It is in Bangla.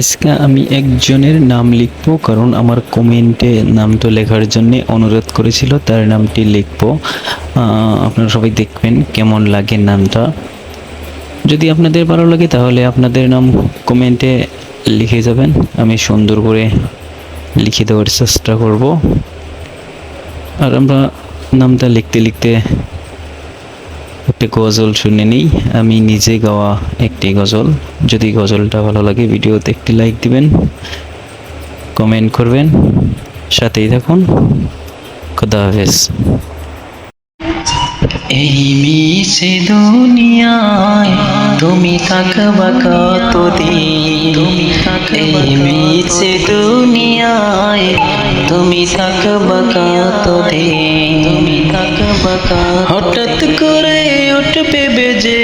আজকে আমি একজনের নাম লিখবো, কারণ আমার কমেন্টে নামটা লেখার জন্য অনুরোধ করেছিল, তার নামটি লিখবো। আপনারা সবাই দেখবেন কেমন লাগে নামটা। যদি আপনাদের ভালো লাগে তাহলে আপনাদের নাম কমেন্টে লিখে যাবেন, আমি সুন্দর করে লিখে দেওয়ার চেষ্টা করব। আর আমরা নামটা লিখতে লিখতে একটা গজল শুনে নিই, আমি নিজে গাওয়া একটি গজল। যদি গজলটা ভালো লাগে ভিডিওতে একটি লাইক দিবেন, কমেন্ট করবেন, সাথেই থাকুন। খোদা হাফেজ। এই মিছে দুনিয়ায় তুমি থাকবা কতদিন, এই মিছে দুনিয়ায় তুমি থাকবা কতদিন, হঠাৎ করে উঠবে বেজে